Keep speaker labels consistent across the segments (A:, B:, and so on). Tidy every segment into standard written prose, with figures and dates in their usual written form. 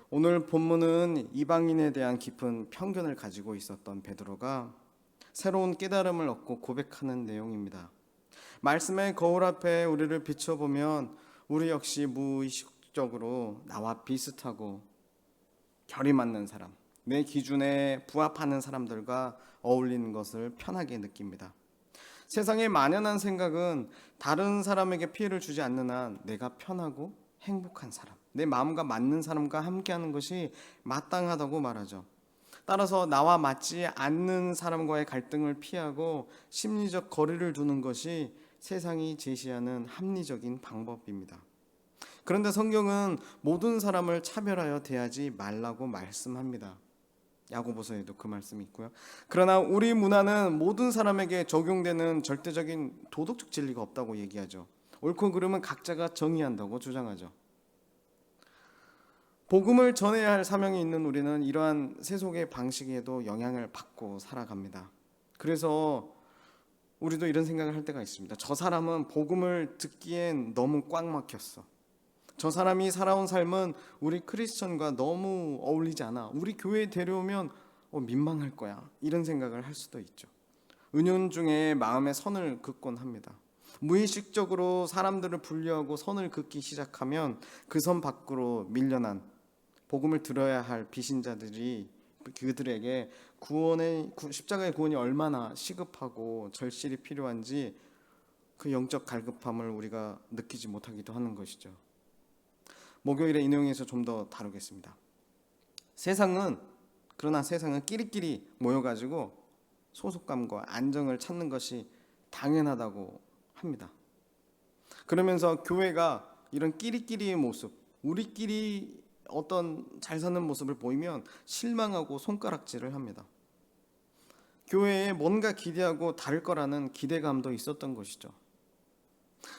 A: 오늘 본문은 이방인에 대한 깊은 편견을 가지고 있었던 베드로가 새로운 깨달음을 얻고 고백하는 내용입니다. 말씀의 거울 앞에 우리를 비춰보면 우리 역시 무의식적으로 나와 비슷하고 결이 맞는 사람, 내 기준에 부합하는 사람들과 어울리는 것을 편하게 느낍니다. 세상의 만연한 생각은 다른 사람에게 피해를 주지 않는 한 내가 편하고 행복한 사람, 내 마음과 맞는 사람과 함께하는 것이 마땅하다고 말하죠. 따라서 나와 맞지 않는 사람과의 갈등을 피하고 심리적 거리를 두는 것이 세상이 제시하는 합리적인 방법입니다. 그런데 성경은 모든 사람을 차별하여 대하지 말라고 말씀합니다. 야고보서에도 그 말씀이 있고요. 그러나 우리 문화는 모든 사람에게 적용되는 절대적인 도덕적 진리가 없다고 얘기하죠. 옳고 그름은 각자가 정의한다고 주장하죠. 복음을 전해야 할 사명이 있는 우리는 이러한 세속의 방식에도 영향을 받고 살아갑니다. 그래서 우리도 이런 생각을 할 때가 있습니다. 저 사람은 복음을 듣기엔 너무 꽉 막혔어. 저 사람이 살아온 삶은 우리 크리스천과 너무 어울리지 않아. 우리 교회에 데려오면 민망할 거야. 이런 생각을 할 수도 있죠. 은연중에 마음의 선을 긋곤 합니다. 무의식적으로 사람들을 분류하고 선을 긋기 시작하면 그 선 밖으로 밀려난 복음을 들어야 할 비신자들이 그들에게 십자가의 구원이 얼마나 시급하고 절실히 필요한지 그 영적 갈급함을 우리가 느끼지 못하기도 하는 것이죠. 목요일에 이 내용에서 좀 더 다루겠습니다. 그러나 세상은 끼리끼리 모여가지고 소속감과 안정을 찾는 것이 당연하다고 합니다. 그러면서 교회가 이런 끼리끼리의 모습, 우리끼리 어떤 잘 사는 모습을 보이면 실망하고 손가락질을 합니다. 교회에 뭔가 기대하고 다를 거라는 기대감도 있었던 것이죠.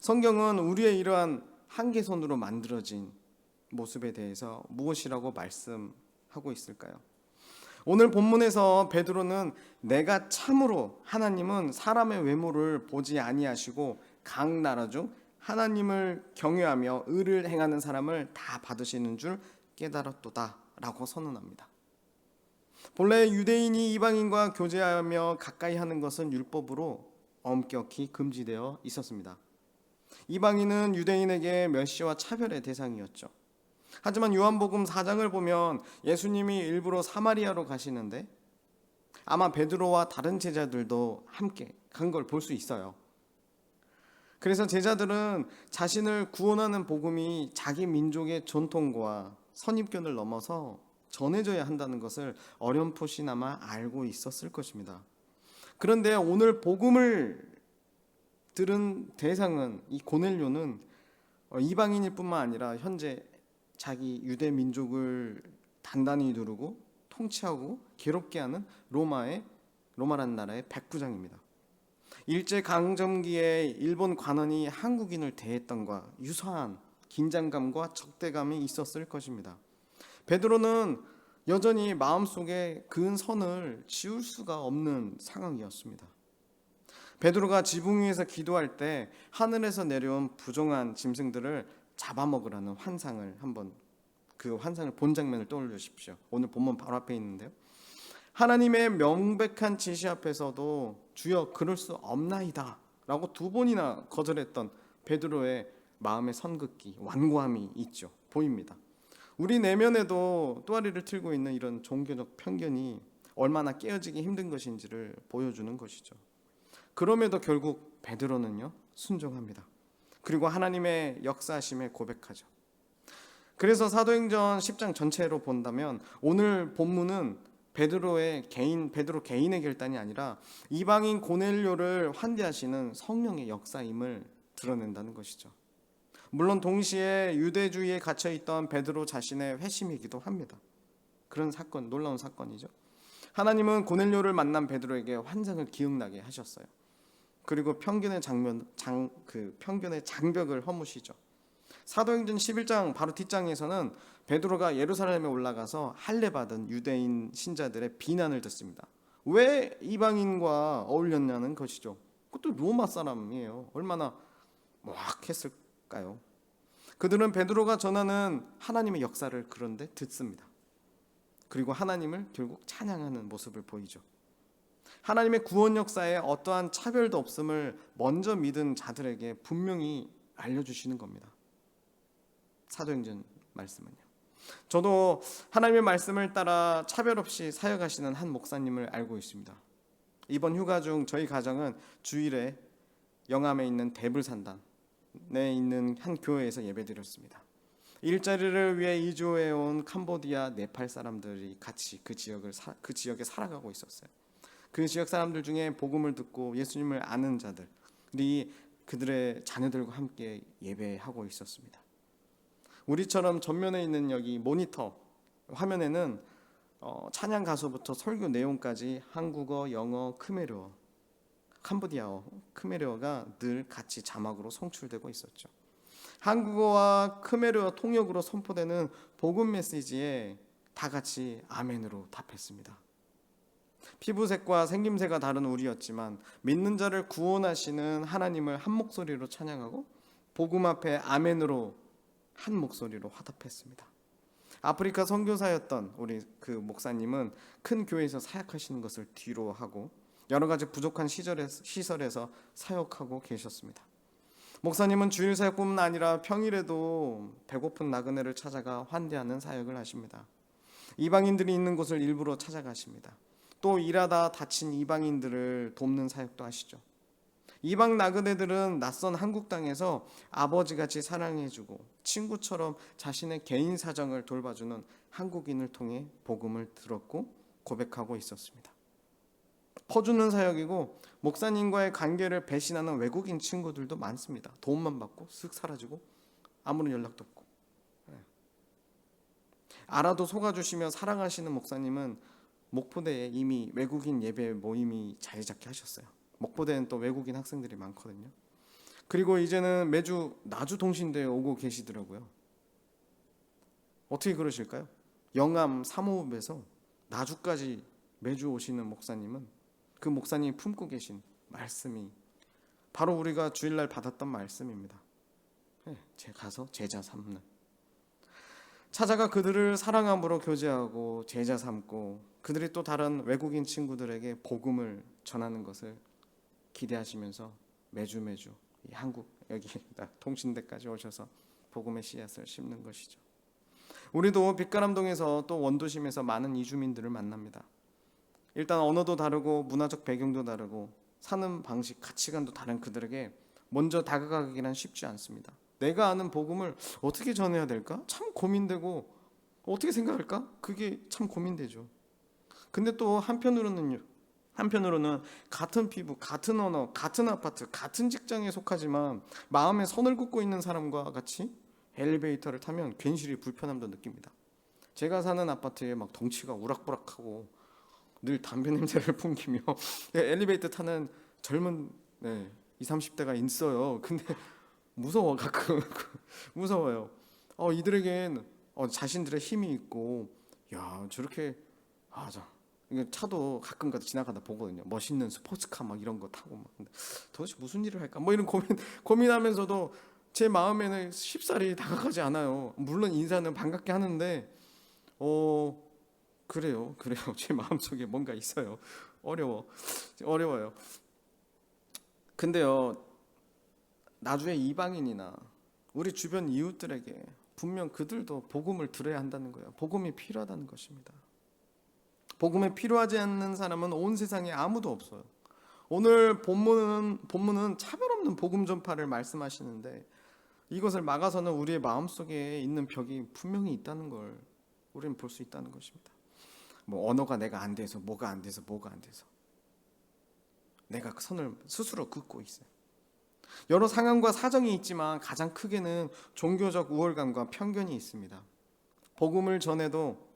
A: 성경은 우리의 이러한 한계선으로 만들어진 모습에 대해서 무엇이라고 말씀하고 있을까요? 오늘 본문에서 베드로는 내가 참으로 하나님은 사람의 외모를 보지 아니하시고 각 나라 중 하나님을 경외하며 의를 행하는 사람을 다 받으시는 줄 깨달았도다 라고 선언합니다. 본래 유대인이 이방인과 교제하며 가까이 하는 것은 율법으로 엄격히 금지되어 있었습니다. 이방인은 유대인에게 멸시와 차별의 대상이었죠. 하지만 요한복음 4장을 보면 예수님이 일부러 사마리아로 가시는데 아마 베드로와 다른 제자들도 함께 간 걸 볼 수 있어요. 그래서 제자들은 자신을 구원하는 복음이 자기 민족의 전통과 선입견을 넘어서 전해져야 한다는 것을 어렴풋이나마 알고 있었을 것입니다. 그런데 오늘 복음을 들은 대상은 이 고넬료는 이방인일 뿐만 아니라 현재 자기 유대 민족을 단단히 누르고 통치하고 괴롭게 하는 로마라는 나라의 백부장입니다. 일제강점기에 일본 관원이 한국인을 대했던과 유사한 긴장감과 적대감이 있었을 것입니다. 베드로는 여전히 마음속에 그은 선을 지울 수가 없는 상황이었습니다. 베드로가 지붕 위에서 기도할 때 하늘에서 내려온 부정한 짐승들을 잡아먹으라는 환상을 그 환상을 본 장면을 떠올려 주십시오. 오늘 본문 바로 앞에 있는데요. 하나님의 명백한 지시 앞에서도 주여 그럴 수 없나이다 라고 두 번이나 거절했던 베드로의 마음의 선긋기, 완고함이 있죠. 보입니다. 우리 내면에도 또아리를 틀고 있는 이런 종교적 편견이 얼마나 깨어지기 힘든 것인지를 보여주는 것이죠. 그럼에도 결국 베드로는요 순종합니다. 그리고 하나님의 역사하심에 고백하죠. 그래서 사도행전 10장 전체로 본다면 오늘 본문은 베드로 개인의 결단이 아니라 이방인 고넬료를 환대하시는 성령의 역사임을 드러낸다는 것이죠. 물론 동시에 유대주의에 갇혀있던 베드로 자신의 회심이기도 합니다. 그런 사건, 놀라운 사건이죠. 하나님은 고넬료를 만난 베드로에게 환상을 기억나게 하셨어요. 그리고 편견의 장벽을 허무시죠. 사도행전 11장 바로 뒷장에서는 베드로가 예루살렘에 올라가서 할례 받은 유대인 신자들의 비난을 듣습니다. 왜 이방인과 어울렸냐는 것이죠. 그것도 로마 사람이에요. 얼마나 모학했을까요? 그들은 베드로가 전하는 하나님의 역사를 그런데 듣습니다. 그리고 하나님을 결국 찬양하는 모습을 보이죠. 하나님의 구원 역사에 어떠한 차별도 없음을 먼저 믿은 자들에게 분명히 알려주시는 겁니다. 사도행전 말씀은요. 저도 하나님의 말씀을 따라 차별 없이 사역하시는 한 목사님을 알고 있습니다. 이번 휴가 중 저희 가정은 주일에 영암에 있는 대불산단에 있는 한 교회에서 예배드렸습니다. 일자리를 위해 이주해온 캄보디아, 네팔 사람들이 같이 그 지역에 살아가고 있었어요. 그 지역 사람들 중에 복음을 듣고 예수님을 아는 자들이 그들의 자녀들과 함께 예배하고 있었습니다. 우리처럼 전면에 있는 여기 모니터 화면에는 찬양 가수부터 설교 내용까지 한국어, 영어, 크메르어, 캄보디아어, 크메르어가 늘 같이 자막으로 송출되고 있었죠. 한국어와 크메르어 통역으로 선포되는 복음 메시지에 다 같이 아멘으로 답했습니다. 피부색과 생김새가 다른 우리였지만 믿는 자를 구원하시는 하나님을 한 목소리로 찬양하고 복음 앞에 아멘으로 한 목소리로 화답했습니다. 아프리카 선교사였던 우리 그 목사님은 큰 교회에서 사역하시는 것을 뒤로 하고 여러 가지 부족한 시설에서 사역하고 계셨습니다. 목사님은 주일 사역뿐만 아니라 평일에도 배고픈 나그네를 찾아가 환대하는 사역을 하십니다. 이방인들이 있는 곳을 일부러 찾아가십니다. 또 일하다 다친 이방인들을 돕는 사역도 하시죠. 이방 나그네들은 낯선 한국 땅에서 아버지같이 사랑해주고 친구처럼 자신의 개인 사정을 돌봐주는 한국인을 통해 복음을 들었고 고백하고 있었습니다. 퍼주는 사역이고 목사님과의 관계를 배신하는 외국인 친구들도 많습니다. 도움만 받고 쓱 사라지고 아무런 연락도 없고. 알아도 속아주시며 사랑하시는 목사님은 목포대에 이미 외국인 예배 모임이 자리 잡게 하셨어요. 목포대는 또 외국인 학생들이 많거든요. 그리고 이제는 매주 나주통신대에 오고 계시더라고요. 어떻게 그러실까요? 영암 사모읍에서 나주까지 매주 오시는 목사님은 그 목사님이 품고 계신 말씀이 바로 우리가 주일날 받았던 말씀입니다. 가서 제자 삼는, 찾아가 그들을 사랑함으로 교제하고 제자 삼고 그들이 또 다른 외국인 친구들에게 복음을 전하는 것을 기대하시면서 매주 이 한국 여기 통신대까지 오셔서 복음의 씨앗을 심는 것이죠. 우리도 빛가람동에서 또 원도심에서 많은 이주민들을 만납니다. 일단 언어도 다르고 문화적 배경도 다르고 사는 방식, 가치관도 다른 그들에게 먼저 다가가기란 쉽지 않습니다. 내가 아는 복음을 어떻게 전해야 될까? 참 고민되고 어떻게 생각할까? 그게 참 고민되죠. 근데 또 한편으로는 같은 피부, 같은 언어, 같은 아파트, 같은 직장에 속하지만 마음에 선을 긋고 있는 사람과 같이 엘리베이터를 타면 괜시리 불편함도 느낍니다. 제가 사는 아파트에 막 덩치가 우락부락하고 늘 담배 냄새를 풍기며 엘리베이터 타는 젊은 20, 30대가 있어요. 근데 무서워, 가끔 무서워요. 이들에겐 자신들의 힘이 있고, 야 저렇게 차도 가끔가다 지나가다 보거든요. 멋있는 스포츠카 막 이런 거 타고 막 도대체 무슨 일을 할까? 뭐 이런 고민하면서도 제 마음에는 쉽사리 다가가지 않아요. 물론 인사는 반갑게 하는데 그래요. 제 마음속에 뭔가 있어요. 어려워요. 근데요, 나중에 이방인이나 우리 주변 이웃들에게 분명 그들도 복음을 들어야 한다는 거예요. 복음이 필요하다는 것입니다. 복음에 필요하지 않는 사람은 온 세상에 아무도 없어요. 오늘 본문은 차별 없는 복음 전파를 말씀하시는데 이것을 막아서는 우리의 마음속에 있는 벽이 분명히 있다는 걸 우리는 볼 수 있다는 것입니다. 뭐 언어가 내가 안 돼서 뭐가 안 돼서 내가 그 선을 스스로 긋고 있어요. 여러 상황과 사정이 있지만 가장 크게는 종교적 우월감과 편견이 있습니다. 복음을 전해도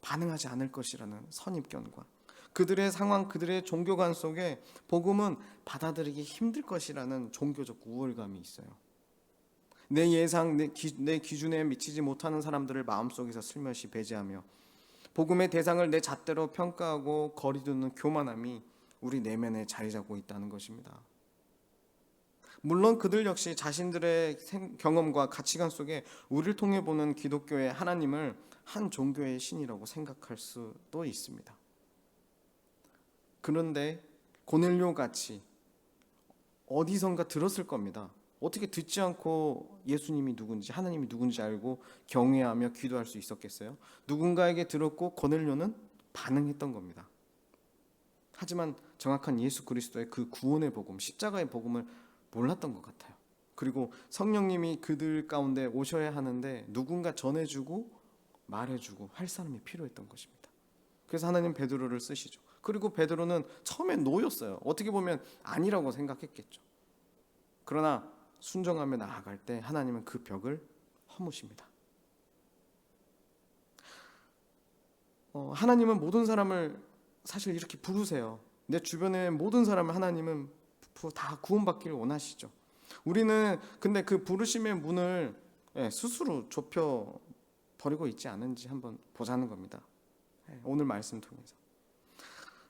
A: 반응하지 않을 것이라는 선입견과 그들의 상황, 그들의 종교관 속에 복음은 받아들이기 힘들 것이라는 종교적 우월감이 있어요. 내 예상, 내 기준에 미치지 못하는 사람들을 마음속에서 슬며시 배제하며 복음의 대상을 내 잣대로 평가하고 거리두는 교만함이 우리 내면에 자리 잡고 있다는 것입니다. 물론 그들 역시 자신들의 경험과 가치관 속에 우리를 통해 보는 기독교의 하나님을 한 종교의 신이라고 생각할 수도 있습니다. 그런데 고넬료 같이 어디선가 들었을 겁니다. 어떻게 듣지 않고 예수님이 누군지, 하나님이 누군지 알고 경외하며 기도할 수 있었겠어요? 누군가에게 들었고 고넬료는 반응했던 겁니다. 하지만 정확한 예수 그리스도의 그 구원의 복음, 십자가의 복음을 몰랐던 것 같아요. 그리고 성령님이 그들 가운데 오셔야 하는데 누군가 전해주고 말해주고 할 사람이 필요했던 것입니다. 그래서 하나님 베드로를 쓰시죠. 그리고 베드로는 처음엔 노였어요. 어떻게 보면 아니라고 생각했겠죠. 그러나 순종하며 나아갈 때 하나님은 그 벽을 허무십니다. 하나님은 모든 사람을 사실 이렇게 부르세요. 내 주변의 모든 사람을 하나님은 다 구원받기를 원하시죠. 우리는 근데 그 부르심의 문을 스스로 좁혀 버리고 있지 않은지 한번 보자는 겁니다. 오늘 말씀 통해서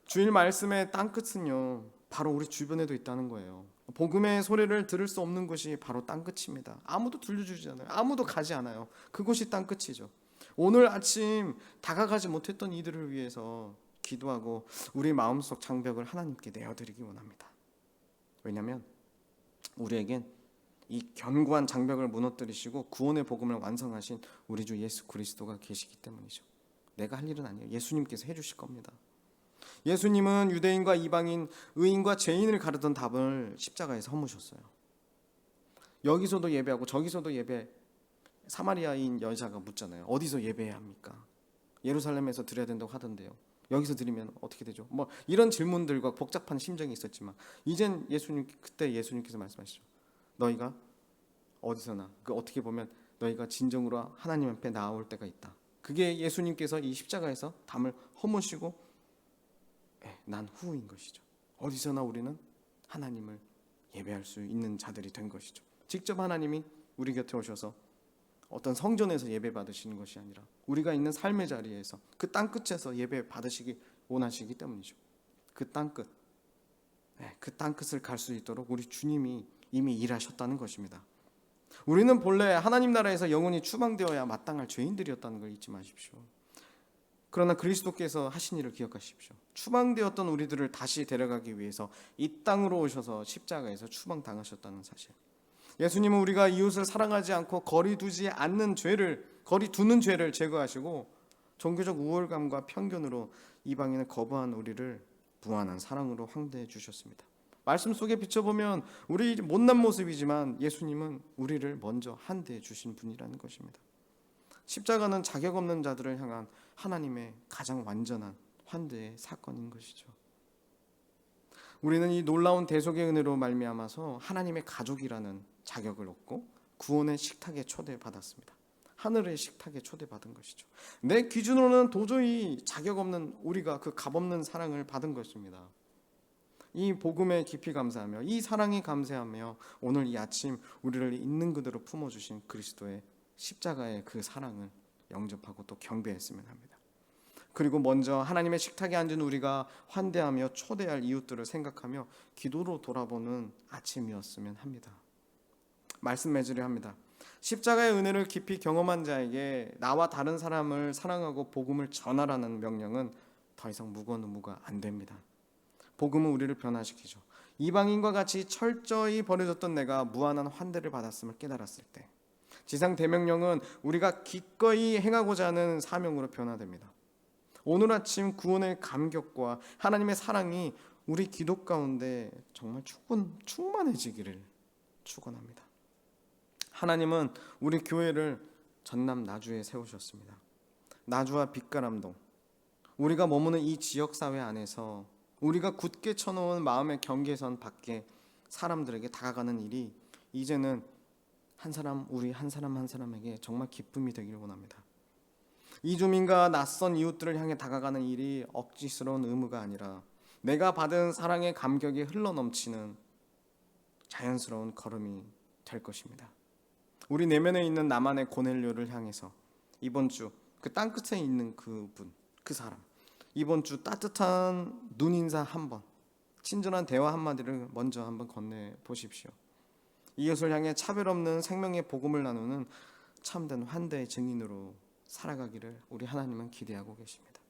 A: 주일 말씀의 땅끝은요 바로 우리 주변에도 있다는 거예요. 복음의 소리를 들을 수 없는 곳이 바로 땅끝입니다. 아무도 들려주지 않아요. 아무도 가지 않아요. 그곳이 땅끝이죠. 오늘 아침 다가가지 못했던 이들을 위해서 기도하고 우리 마음속 장벽을 하나님께 내어드리기 원합니다. 왜냐하면 우리에겐 이 견고한 장벽을 무너뜨리시고 구원의 복음을 완성하신 우리 주 예수 그리스도가 계시기 때문이죠. 내가 할 일은 아니에요. 예수님께서 해주실 겁니다. 예수님은 유대인과 이방인, 의인과 죄인을 가르던 답을 십자가에서 허무셨어요. 여기서도 예배하고 저기서도 예배. 사마리아인 여자가 묻잖아요. 어디서 예배해야 합니까? 예루살렘에서 드려야 된다고 하던데요. 여기서 드리면 어떻게 되죠? 뭐 이런 질문들과 복잡한 심정이 있었지만 이젠 그때 예수님께서 말씀하시죠. 너희가 어디서나 어떻게 보면 너희가 진정으로 하나님 앞에 나아올 때가 있다. 그게 예수님께서 이 십자가에서 담을 허무시고 난 후인 것이죠. 어디서나 우리는 하나님을 예배할 수 있는 자들이 된 것이죠. 직접 하나님이 우리 곁에 오셔서 어떤 성전에서 예배 받으시는 것이 아니라 우리가 있는 삶의 자리에서 그 땅끝에서 예배 받으시기 원하시기 때문이죠. 그 땅끝, 그 땅끝을 갈 수 있도록 우리 주님이 이미 일하셨다는 것입니다. 우리는 본래 하나님 나라에서 영원히 추방되어야 마땅할 죄인들이었다는 걸 잊지 마십시오. 그러나 그리스도께서 하신 일을 기억하십시오. 추방되었던 우리들을 다시 데려가기 위해서 이 땅으로 오셔서 십자가에서 추방당하셨다는 사실. 예수님은 우리가 이웃을 사랑하지 않고 거리 두는 죄를 제거하시고 종교적 우월감과 편견으로 이방인을 거부한 우리를 무한한 사랑으로 환대해 주셨습니다. 말씀 속에 비춰보면 우리 못난 모습이지만 예수님은 우리를 먼저 환대해 주신 분이라는 것입니다. 십자가는 자격 없는 자들을 향한 하나님의 가장 완전한 환대의 사건인 것이죠. 우리는 이 놀라운 대속의 은혜로 말미암아서 하나님의 가족이라는 자격을 얻고 구원의 식탁에 초대받았습니다. 하늘의 식탁에 초대받은 것이죠. 내 기준으로는 도저히 자격 없는 우리가 그 값없는 사랑을 받은 것입니다. 이 복음에 깊이 감사하며 이 사랑에 감사하며 오늘 이 아침 우리를 있는 그대로 품어주신 그리스도의 십자가의 그 사랑을 영접하고 또 경배했으면 합니다. 그리고 먼저 하나님의 식탁에 앉은 우리가 환대하며 초대할 이웃들을 생각하며 기도로 돌아보는 아침이었으면 합니다. 말씀 맺으려 합니다. 십자가의 은혜를 깊이 경험한 자에게 나와 다른 사람을 사랑하고 복음을 전하라는 명령은 더 이상 무거운 의무가 안 됩니다. 복음은 우리를 변화시키죠. 이방인과 같이 철저히 버려졌던 내가 무한한 환대를 받았음을 깨달았을 때 지상 대명령은 우리가 기꺼이 행하고자 하는 사명으로 변화됩니다. 오늘 아침 구원의 감격과 하나님의 사랑이 우리 기도 가운데 정말 충만해지기를 축원합니다. 하나님은 우리 교회를 전남 나주에 세우셨습니다. 나주와 빛가람동, 우리가 머무는 이 지역사회 안에서 우리가 굳게 쳐놓은 마음의 경계선 밖에 사람들에게 다가가는 일이 이제는 우리 한 사람 한 사람에게 정말 기쁨이 되기를 원합니다. 이주민과 낯선 이웃들을 향해 다가가는 일이 억지스러운 의무가 아니라 내가 받은 사랑의 감격이 흘러넘치는 자연스러운 걸음이 될 것입니다. 우리 내면에 있는 나만의 고넬료를 향해서 이번 주 그 땅끝에 있는 그 사람, 이번 주 따뜻한 눈인사 한번, 친절한 대화 한마디를 먼저 한번 건네보십시오. 이웃을 향해 차별 없는 생명의 복음을 나누는 참된 환대의 증인으로 살아가기를 우리 하나님은 기대하고 계십니다.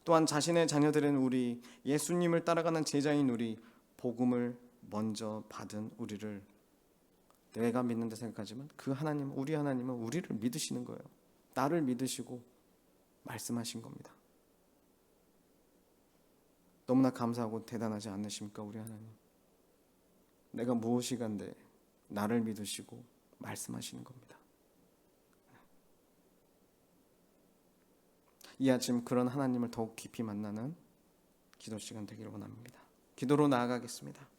A: 또한 자신의 자녀들은 우리, 예수님을 따라가는 제자인 우리, 복음을 먼저 받은 우리를 내가 믿는다 생각하지만 그 하나님, 우리 하나님은 우리를 믿으시는 거예요. 나를 믿으시고 말씀하신 겁니다. 너무나 감사하고 대단하지 않으십니까, 우리 하나님? 내가 무엇이 간데 나를 믿으시고 말씀하시는 겁니다. 이 아침 그런 하나님을 더욱 깊이 만나는 기도 시간 되기를 원합니다. 기도로 나아가겠습니다.